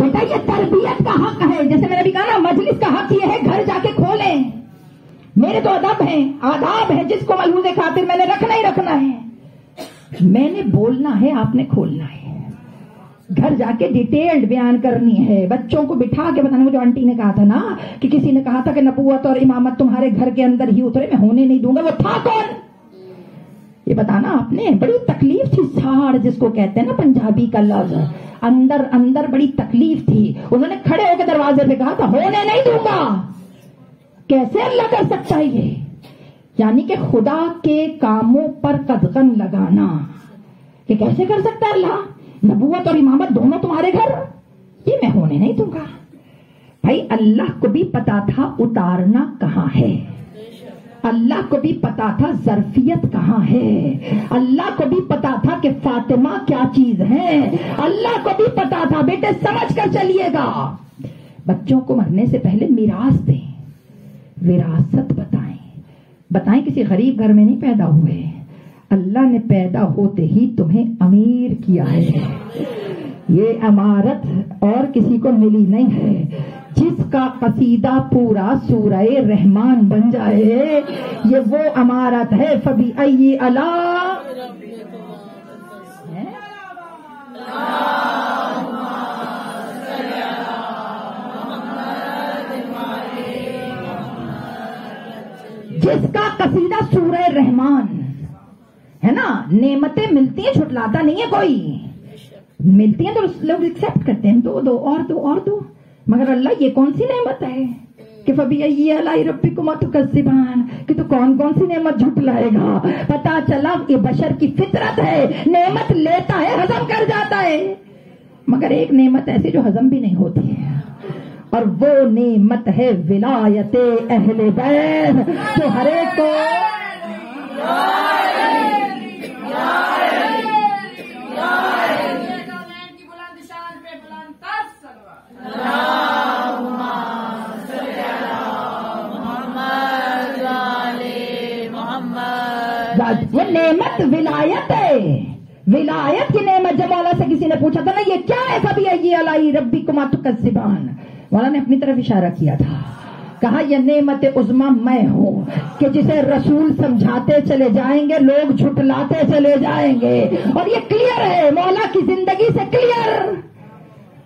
بیٹا یہ تربیت کا حق ہے. جیسے میں نے بھی کہا نا, مجلس کا حق یہ ہے گھر جا کے کھولیں. میرے تو ادب ہیں, آداب ہیں, جس کو ملحوظ خاطر میں نے رکھنا ہی رکھنا ہے. میں نے بولنا ہے, آپ نے کھولنا ہے. گھر جا کے ڈیٹیلڈ بیان کرنی ہے, بچوں کو بٹھا کے بتانا. جو آنٹی نے کہا تھا نا کہ کسی نے کہا تھا کہ نبوت اور امامت تمہارے گھر کے اندر ہی اترے, میں ہونے نہیں دوں گا. وہ تھا کون یہ بتانا آپ نے. بڑی تکلیف تھی, ساڑ جس کو کہتے ہیں نا پنجابی کا لفظ, اندر اندر بڑی تکلیف تھی. انہوں نے کھڑے ہو کے دروازے پہ کہا تھا ہونے نہیں دوں گا. کیسے اللہ کر سکتا ہے یہ؟ یعنی کہ خدا کے کاموں پر قدغن لگانا, یہ کیسے کر سکتا ہے اللہ؟ نبوت اور امامت دونوں تمہارے گھر, یہ میں ہونے نہیں دوں گا. بھائی اللہ کو بھی پتا تھا اتارنا کہاں ہے, اللہ کو بھی پتا تھا ظرفیت کہاں ہے, اللہ کو بھی پتا تھا کہ فاطمہ کیا چیز ہے, اللہ کو بھی پتا تھا. بیٹے سمجھ کر چلیے گا. بچوں کو مرنے سے پہلے میراث دیں, وراثت بتائیں. کسی غریب گھر میں نہیں پیدا ہوئے, اللہ نے پیدا ہوتے ہی تمہیں امیر کیا ہے. یہ امارت اور کسی کو ملی نہیں ہے. جس کا قصیدہ پورا سورہ رحمان بن جائے, یہ وہ امارت ہے. فبأي آلاء جس کا قصیدہ سورہ رحمان ہے نا. نعمتیں ملتی ہیں, چھٹلاتا نہیں ہے کوئی. ملتی ہیں تو لوگ ایکسپٹ کرتے ہیں, دو اور دو. مگر اللہ یہ کون سی نعمت ہے کہ فبأي آلاء ربكما تكذبان, کہ تو کون سی نعمت جھٹلائے گا. پتا چلا یہ بشر کی فطرت ہے, نعمت لیتا ہے ہضم کر جاتا ہے. مگر ایک نعمت ایسی جو ہضم بھی نہیں ہوتی ہے, اور وہ نعمت ہے ولایت اہل بیت, جو ہر ایک کو وہ نعمت ولایت ہے. ولایت کی نعمت. جب مولا سے کسی نے پوچھا تھا نا یہ کیا ہے, فبأي آلاء ربكما تكذبان, مولا نے اپنی طرف اشارہ کیا تھا, کہا یہ نعمت عظمی میں ہوں کہ جسے رسول سمجھاتے چلے جائیں گے, لوگ جھٹلاتے چلے جائیں گے. اور یہ کلیئر ہے مولا کی زندگی سے کلیئر.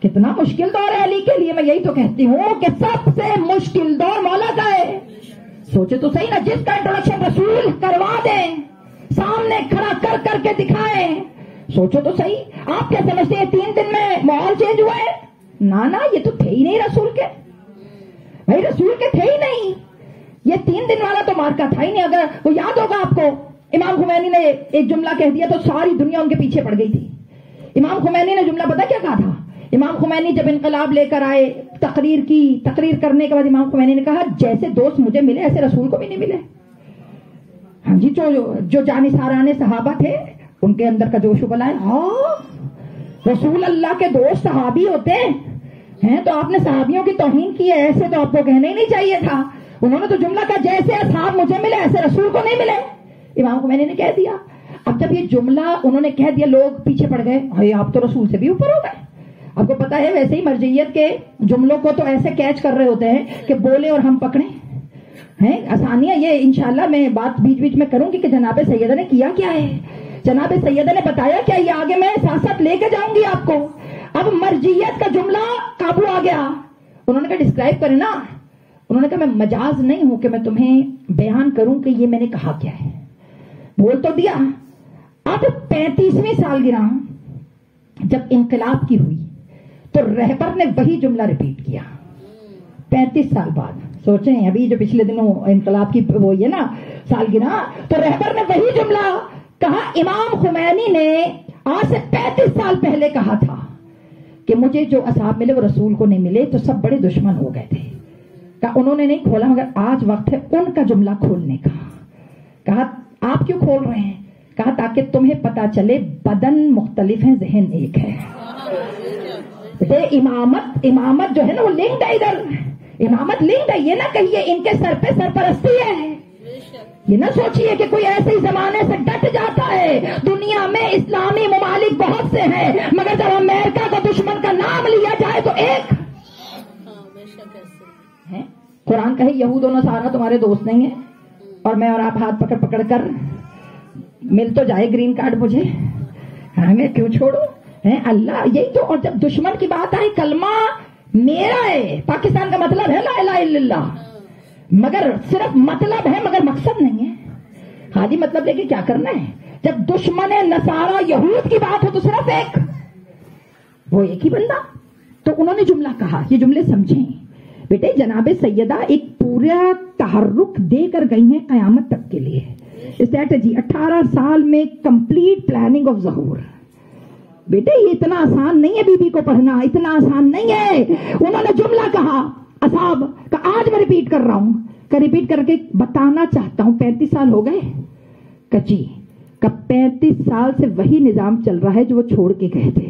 کتنا مشکل دور ہے علی کے لیے. میں یہی تو کہتی ہوں کہ سب سے مشکل دور مولا کا ہے. سوچے تو صحیح نا, جس کا انٹروڈکشن رسول کروا دیں, سامنے کھڑا کر کے دکھائیں. سوچو تو صحیح, آپ کیا سمجھتے ہیں 3 دن میں ماحول چینج ہوا ہے؟ نا, یہ تو تھے ہی نہیں رسول کے. بھائی رسول کے تھے ہی نہیں. یہ 3 دن والا تو مارکا تھا ہی نہیں. اگر وہ یاد ہوگا آپ کو, امام خمینی نے ایک جملہ کہہ دیا تو ساری دنیا ان کے پیچھے پڑ گئی تھی. امام خمینی نے جملہ پتا کیا کہا تھا؟ امام خمینی جب انقلاب لے کر آئے, تقریر کرنے کے بعد امام خمینی نے کہا جیسے دوست مجھے ملے ایسے رسول کو بھی نہیں ملے. ہاں جی, جو جانثاران صحابہ تھے ان کے اندر کا جوش ابلا ہے. ہاں رسول اللہ کے دوست صحابی ہوتے ہیں تو آپ نے صحابیوں کی توہین کی ہے, ایسے تو آپ کو کہنا ہی نہیں چاہیے تھا. انہوں نے تو جملہ کہا جیسے اصحاب مجھے ملے ایسے رسول کو نہیں ملے. امام خمینی نے کہہ دیا. اب جب یہ جملہ انہوں نے کہہ دیا, لوگ پیچھے پڑ گئے, بھائی آپ تو رسول سے بھی اوپر ہو گئے. آپ کو پتا ہے ویسے ہی مرجعیت کے جملوں کو تو ایسے کیچ کر رہے ہوتے ہیں کہ بولے اور ہم پکڑیں ہیں آسانیاں. یہ انشاءاللہ میں بات بیچ میں کروں گی کہ جناب سیدہ نے کیا کیا ہے, جناب سیدہ نے بتایا کیا, یہ آگے میں ساتھ ساتھ لے کے جاؤں گی آپ کو. اب مرجعیت کا جملہ قابو آ گیا. انہوں نے کہا ڈسکرائب کرے نا. انہوں نے کہا میں مجاز نہیں ہوں کہ میں تمہیں بیان کروں کہ یہ میں نے کہا کیا ہے. بول تو دیا. اب 35ویں سالگرہ جب انقلاب کی ہوئی تو رہبر نے وہی جملہ ریپیٹ کیا 35 سال بعد. سوچیں ابھی جو پچھلے دنوں انقلاب کی وہ یہ نا سالگرہ, تو رہبر نے وہی جملہ کہا. امام خمینی نے آج سے 35 سال پہلے کہا تھا کہ مجھے جو اصحاب ملے وہ رسول کو نہیں ملے, تو سب بڑے دشمن ہو گئے تھے. کہا انہوں نے نہیں کھولا, مگر آج وقت ہے ان کا جملہ کھولنے کا. کہا آپ کیوں کھول رہے ہیں؟ کہا تاکہ تمہیں پتا چلے بدن مختلف ہیں, ذہن ایک ہے. امامت جو ہے نا وہ لنکڈ ہے. ادھر امامت لنکڈ ہے. یہ نہ کہیے ان کے سر پہ سرپرستی ہے. یہ نہ سوچیے کہ کوئی ایسے ہی زمانے سے ڈٹ جاتا ہے. دنیا میں اسلامی ممالک بہت سے ہیں, مگر جب امریکہ کا دشمن کا نام لیا جائے تو ایک ہیں. قرآن کہے یہود و نصارہ تمہارے دوست نہیں ہیں, اور میں اور آپ ہاتھ پکڑ پکڑ کر مل تو جائے گرین کارڈ مجھے, میں کیوں چھوڑوں؟ اللہ یہی تو. اور جب دشمن کی بات آئی, کلمہ میرا ہے, پاکستان کا مطلب ہے لا الہ الا اللہ, مگر صرف مطلب ہے مگر مقصد نہیں ہے. حاجی مطلب لے کے کیا کرنا ہے؟ جب دشمن نصارہ یہود کی بات ہو تو صرف ایک, وہ ایک ہی بندہ. تو انہوں نے جملہ کہا, یہ جملے سمجھیں بیٹے. جناب سیدہ ایک پورا تحرک دے کر گئی ہیں قیامت تک کے لیے, اسٹریٹجی. 18 سال میں کمپلیٹ پلاننگ آف ظہور. بیٹے یہ اتنا آسان نہیں ہے, بی بی کو پڑھنا اتنا آسان نہیں ہے. انہوں نے جملہ کہا اصحاب کا, آج میں ریپیٹ کر رہا ہوں, کا ریپیٹ کر کے بتانا چاہتا ہوں. 35 سال ہو گئے کچی کا, 35 سال سے وہی نظام چل رہا ہے جو وہ چھوڑ کے گئے تھے.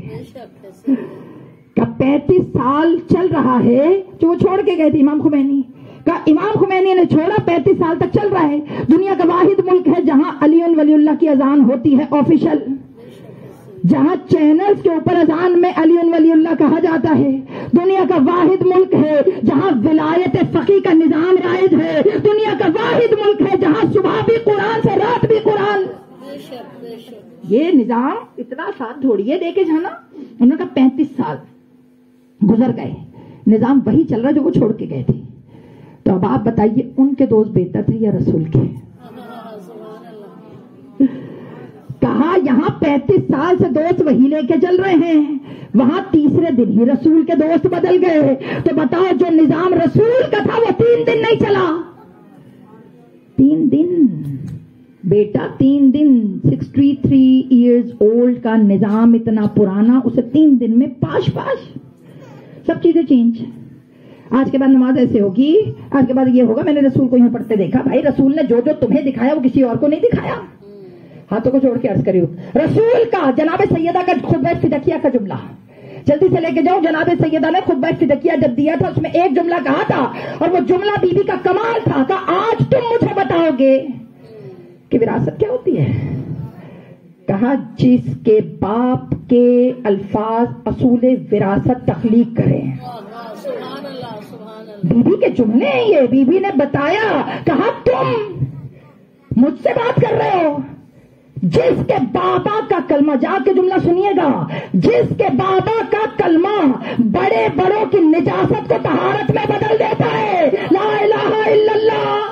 کا 35 سال چل رہا ہے جو وہ چھوڑ کے گئے تھے. امام خمینی کا, امام خمینی نے چھوڑا, 35 سال تک چل رہا ہے. دنیا کا واحد ملک ہے جہاں علی ولی اللہ کی اذان ہوتی ہے آفیشل, جہاں چینلز کے اوپر اذان میں علی ولی اللہ کہا جاتا ہے. دنیا کا واحد ملک ہے جہاں ولایت فقی کا نظام رائج ہے. دنیا کا واحد ملک ہے جہاں صبح بھی قرآن سے رات بھی قرآن. یہ نظام اتنا آسان تھوڑی ہے دے کے جانا. انہوں نے کہا 35 سال گزر گئے, نظام وہی چل رہا جو وہ چھوڑ کے گئے تھے. تو اب آپ بتائیے ان کے دوست بہتر تھے یا رسول کے؟ کہا یہاں 35 سال سے دوست وہی لے کے چل رہے ہیں, وہاں تیسرے دن ہی رسول کے دوست بدل گئے. تو بتاؤ جو نظام رسول کا تھا وہ 3 دن نہیں چلا. 3 دن بیٹا, 3 دن. 63 ایئرز اولڈ کا نظام اتنا پرانا, اسے 3 دن میں پاش سب چیزیں چینج. آج کے بعد نماز ایسے ہوگی, آج کے بعد یہ ہوگا, میں نے رسول کو یوں پڑھتے دیکھا. بھائی رسول نے جو جو تمہیں دکھایا وہ کسی اور کو نہیں دکھایا. ہاتھوں کو جوڑ کے عرض کریو, رسول کا جناب سیدہ کا خطبہ فدکیہ کا جملہ جلدی سے لے کے جاؤ. جناب سیدہ نے خطبہ فدکیہ جب دیا تھا اس میں ایک جملہ کہا تھا, اور وہ جملہ بی بی کا کمال تھا. کہ آج تم مجھے بتاؤ گے کہ وراثت کیا ہوتی ہے. کہا جس کے باپ کے الفاظ اصول وراثت تخلیق کریں. بی بی کے جملے ہیں یہ. بی بی نے بتایا, کہا تم مجھ سے بات کر رہے ہو جس کے بابا کا کلمہ, جا کے جملہ سنیے گا, جس کے بابا کا کلمہ بڑے بڑوں کی نجاست کو طہارت میں بدل دیتا ہے. لا الہ الا اللہ.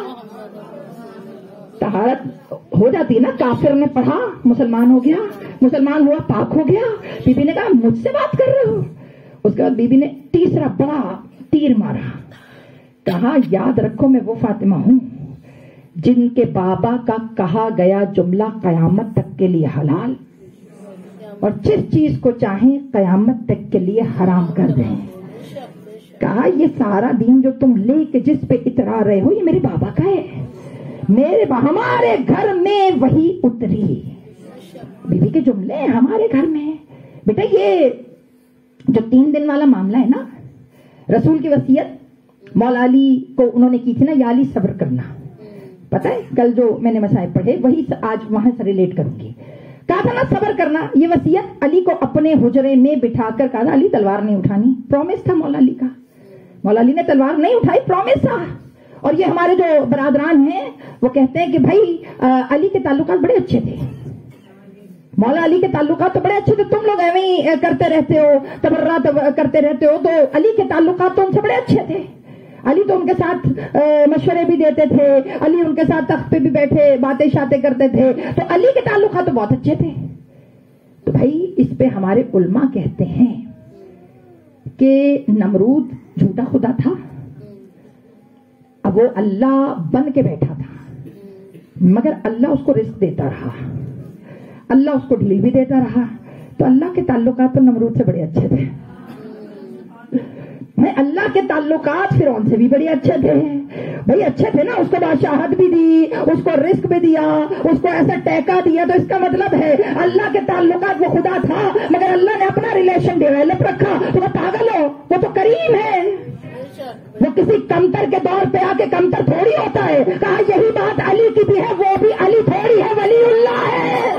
طہارت ہو جاتی ہے نا, کافر نے پڑھا مسلمان ہو گیا, مسلمان ہوا پاک ہو گیا. بی بی نے کہا مجھ سے بات کر رہے ہو. اس کے بعد بی بی نے تیسرا بڑا تیر مارا. کہا یاد رکھو میں وہ فاطمہ ہوں جن کے بابا کا کہا گیا جملہ قیامت تک کے لیے حلال, اور جس چیز کو چاہیں قیامت تک کے لیے حرام کر دیں. کہا یہ سارا دین جو تم لے کے جس پہ اترا رہے ہو یہ میرے بابا کا ہے, ہمارے گھر میں وہی اتری. بی بی کے جملے ہمارے گھر میں. بیٹا یہ جو 3 دن والا معاملہ ہے نا, رسول کی وصیت مولا علی کو انہوں نے کی تھی نا, یا علی صبر کرنا. پتہ ہے کل جو میں نے مسائل پڑھے وہی آج وہاں سے ریلیٹ کروں گی. کہا تھا نا صبر کرنا. یہ وصیت علی کو اپنے حجرے میں بٹھا کر کہا تھا علی تلوار نہیں اٹھانی. پرومس تھا مولا علی کا. مولا علی نے تلوار نہیں اٹھائی, پرومس تھا. اور یہ ہمارے جو برادران ہیں وہ کہتے ہیں کہ بھائی علی کے تعلقات بڑے اچھے تھے, مولا علی کے تعلقات تو بڑے اچھے تھے. تم لوگ ایویں ہی کرتے رہتے ہو, تبرات کرتے رہتے ہو, تو علی کے تعلقات تو ان سے بڑے اچھے تھے. علی تو ان کے ساتھ مشورے بھی دیتے تھے, علی ان کے ساتھ تخت پہ بھی بیٹھے باتیں شاتیں کرتے تھے, تو علی کے تعلقات تو بہت اچھے تھے. تو بھائی اس پہ ہمارے علماء کہتے ہیں کہ نمرود جھوٹا خدا تھا, اب وہ اللہ بن کے بیٹھا تھا, مگر اللہ اس کو رزق دیتا رہا, اللہ اس کو ڈھیل بھی دیتا رہا. تو اللہ کے تعلقات تو نمرود سے بڑے اچھے تھے. اللہ کے تعلقات فرعون سے بھی بڑے اچھے تھے. بھائی اچھے تھے نا, اس کو بادشاہت بھی دی, اس کو رزق بھی دیا, اس کو ایسا ٹیکا دیا. تو اس کا مطلب ہے اللہ کے تعلقات, وہ خدا تھا مگر اللہ نے اپنا ریلیشن ڈیولپ رکھا. تو وہ پاگل ہو, وہ تو کریم ہے, وہ کسی کمتر کے دور پہ آ کے کمتر تھوڑی ہوتا ہے. کہا یہی بات علی کی بھی ہے, وہ بھی علی تھوڑی ہے, ولی اللہ ہے.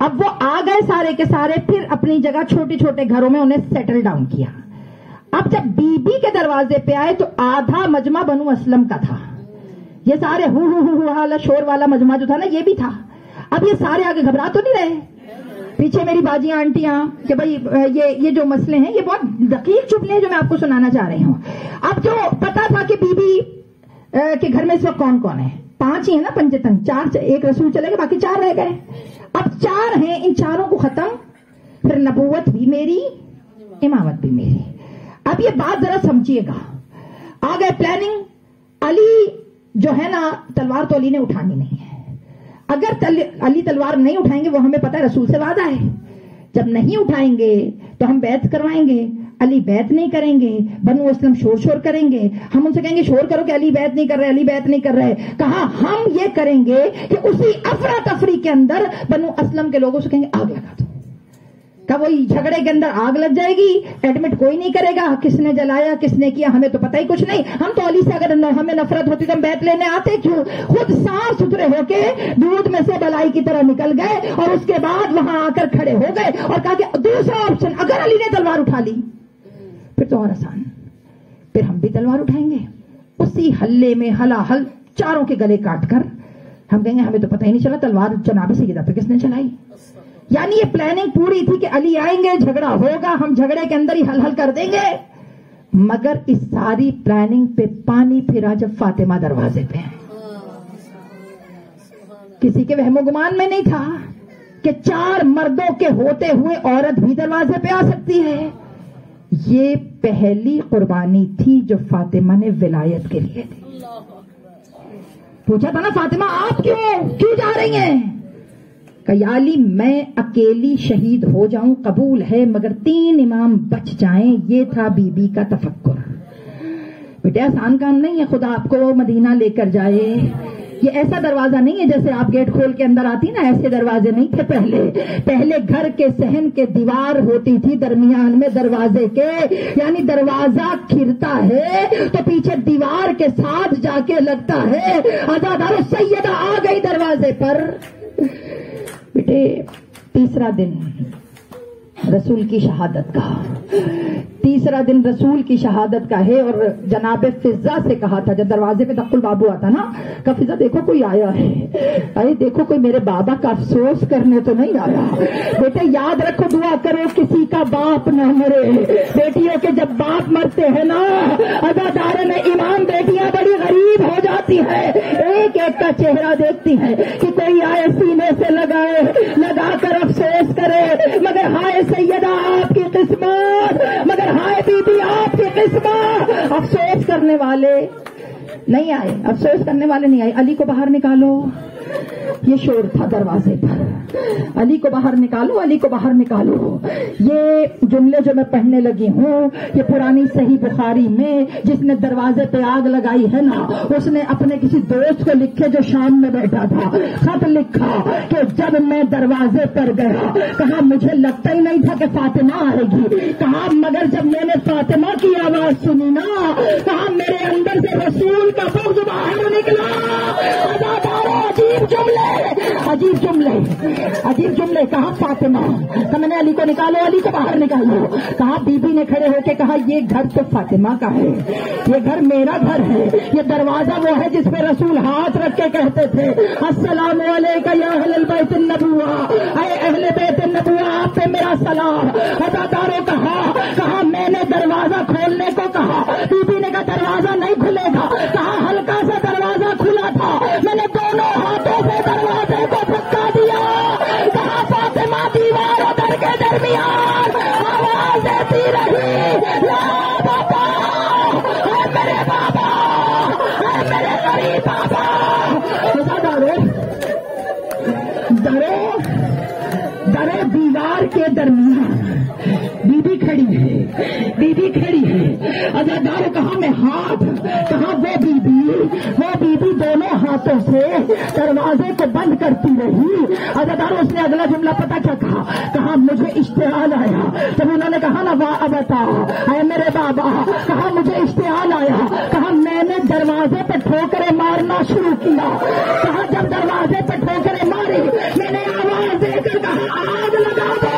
اب وہ آ گئے سارے کے سارے، پھر اپنی جگہ چھوٹے چھوٹے گھروں میں انہیں سیٹل ڈاؤن کیا. اب جب بی بی کے دروازے پہ آئے تو آدھا مجمع بنو اسلم کا تھا. یہ سارے ہو شور والا مجمع جو تھا نا یہ بھی تھا. اب یہ سارے آگے گھبرا تو نہیں رہے، پیچھے میری باجیاں آنٹیاں کہ بھائی یہ جو مسئلے ہیں یہ بہت دقیق چبلے ہیں جو میں آپ کو سنانا چاہ رہی ہوں. اب جو پتا تھا کہ بی بی کے گھر میں اس وقت کون کون ہے، 5 ہی ہے نا پنجتن، 4 ایک رسول چلے گئے، باقی 4 رہ گئے. اب 4 ہیں، ان 4 کو ختم، پھر نبوت بھی میری، امامت بھی میری. اب یہ بات ذرا سمجھیے گا. آ گئے پلاننگ. علی جو ہے نا تلوار تو علی نے اٹھانی نہیں ہے. اگر علی تلوار نہیں اٹھائیں گے، وہ ہمیں پتا ہے رسول سے وعدہ ہے، جب نہیں اٹھائیں گے تو ہم بیعت کروائیں گے. علی بیعت نہیں کریں گے، بنو اسلم شور کریں گے. ہم ان سے کہیں گے شور کرو کہ علی بیعت نہیں کر رہے، علی بیعت نہیں کر رہے. کہا ہم یہ کریں گے کہ اسی افراتفری کے اندر بنو اسلم کے لوگوں سے کہیں گے آگ لگا دو. کہ وہی جھگڑے کے اندر آگ لگ جائے گی، ایڈمٹ کوئی نہیں کرے گا کس نے جلایا کس نے کیا، ہمیں تو پتہ ہی کچھ نہیں. ہم تو علی سے اگر ہمیں نفرت ہوتی تو ہم بیعت لینے آتے کیوں؟ خود صاف ستھرے ہو کے دودھ میں سے بلائی کی طرح نکل گئے اور اس کے بعد وہاں آ کر کھڑے ہو گئے اور کہا کہ دوسرا آپشن اگر علی نے تلوار اٹھا لی پھر تو اور آسان، پھر ہم بھی تلوار اٹھائیں گے. اسی ہلے میں ہلا ہل 4 کے گلے کاٹ کر ہم کہیں گے ہمیں تو پتہ ہی نہیں چلا تلوار جناب سیدہ پہ کس نے چلائی. یعنی یہ پلاننگ پوری تھی کہ علی آئیں گے، جھگڑا ہوگا، ہم جھگڑے کے اندر ہی حل کر دیں گے. مگر اس ساری پلاننگ پہ پانی پھرا جب فاطمہ دروازے پہ ہیں. کسی کے وہم و گمان میں نہیں تھا کہ 4 مردوں کے ہوتے ہوئے عورت بھی دروازے پہ آ سکتی ہے. یہ پہلی قربانی تھی جو فاطمہ نے ولایت کے لیے دی. پوچھا تھا نا فاطمہ آپ کیوں جا رہی ہیں؟ کہ یا علی میں اکیلی شہید ہو جاؤں قبول ہے مگر 3 امام بچ جائیں. یہ تھا بی بی کا تفکر. بیٹے آسان کام نہیں ہے خدا آپ کو مدینہ لے کر جائے. یہ ایسا دروازہ نہیں ہے جیسے آپ گیٹ کھول کے اندر آتی نا، ایسے دروازے نہیں تھے. پہلے گھر کے صحن کے دیوار ہوتی تھی درمیان میں دروازے کے، یعنی دروازہ کھرتا ہے تو پیچھے دیوار کے ساتھ جا کے لگتا ہے. عزادارو سیدہ آ گئی دروازے پر. بیٹے تیسرا دن رسول کی شہادت کا، تیسرا دن رسول کی شہادت کا ہے. اور جناب فضا سے کہا تھا جب دروازے پہ دخل بابو آتا نا کہ فضا دیکھو کوئی آیا ہے، ارے دیکھو کوئی میرے بابا کا افسوس کرنے تو نہیں آیا. بیٹے یاد رکھو دعا کرو کسی کا باپ نہ مرے. بیٹیوں کے جب باپ مرتے ہیں نا عزادار میں امام بیٹیاں بڑی غریب ہو جاتی ہے، ایک ایک کا چہرہ دیکھتی ہیں کہ کوئی آئے سینے سے لگا کر افسوس کرے. مگر ہائے سیدہ آپ کی قسمت، مگر ہائے بی بی آپ کی قسمت. افسوس کرنے والے نہیں آئے، افسوس کرنے والے نہیں آئے. علی کو باہر نکالو. یہ شور تھا دروازے پر، علی کو باہر نکالو، علی کو باہر نکالو. یہ جملے جو میں پڑھنے لگی ہوں یہ پرانی صحیح بخاری میں جس نے دروازے پہ آگ لگائی ہے نا اس نے اپنے کسی دوست کو لکھے جو شام میں بیٹھا تھا. خط لکھا کہ جب میں دروازے پر گیا کہا مجھے لگتا ہی نہیں تھا کہ فاطمہ آئے گی. کہا مگر جب میں نے فاطمہ کی آواز سنی نا کہا میرے اندر سے رسول کا بغض باہر نکلا. عجیب جملے. کہا فاطمہ. تو میں نے علی کو نکالو، علی کو باہر نکالو. کہا بی بی نے کھڑے ہو کے کہا یہ گھر تو فاطمہ کا ہے، یہ گھر میرا گھر ہے. یہ دروازہ وہ ہے جس پہ رسول ہاتھ رکھ کے کہتے تھے السلام علیکم یا اہل البیت النبوہ، اے اہل بیت النبوہ آپ پہ میرا سلام. عزاداروں کہا میں نے دروازہ کھولنے کو کہا، بی بی نے کہا دروازہ نہیں کھلے گا. کہا ہلکا سا دروازہ کھلا تھا، میں نے دونوں ہاتھوں سے دروازے کو دھکا دیا. کہا فاطمہ دیوار اور در کے درمیان آواز دیتی رہی یا بابا، اے میرے بابا، اے میرے غریب بابا. درے دیوار کے درمیان بی بی کھڑی ہے. عزادار کہا میں ہاتھ، کہا وہ بی بی دونوں ہاتھوں سے دروازے کو بند کرتی رہی. عزادار اس نے اگلا جملہ پتا کیا کہا مجھے اشتعال آیا. جب انہوں نے کہا نا واہ ابتا اے میرے بابا، کہا مجھے اشتعال آیا. کہا میں نے دروازے پہ ٹھوکریں مارنا شروع کیا. کہا جب دروازے پہ ٹھوکریں ماری میں نے آواز دے کر کہا آگ لگا دو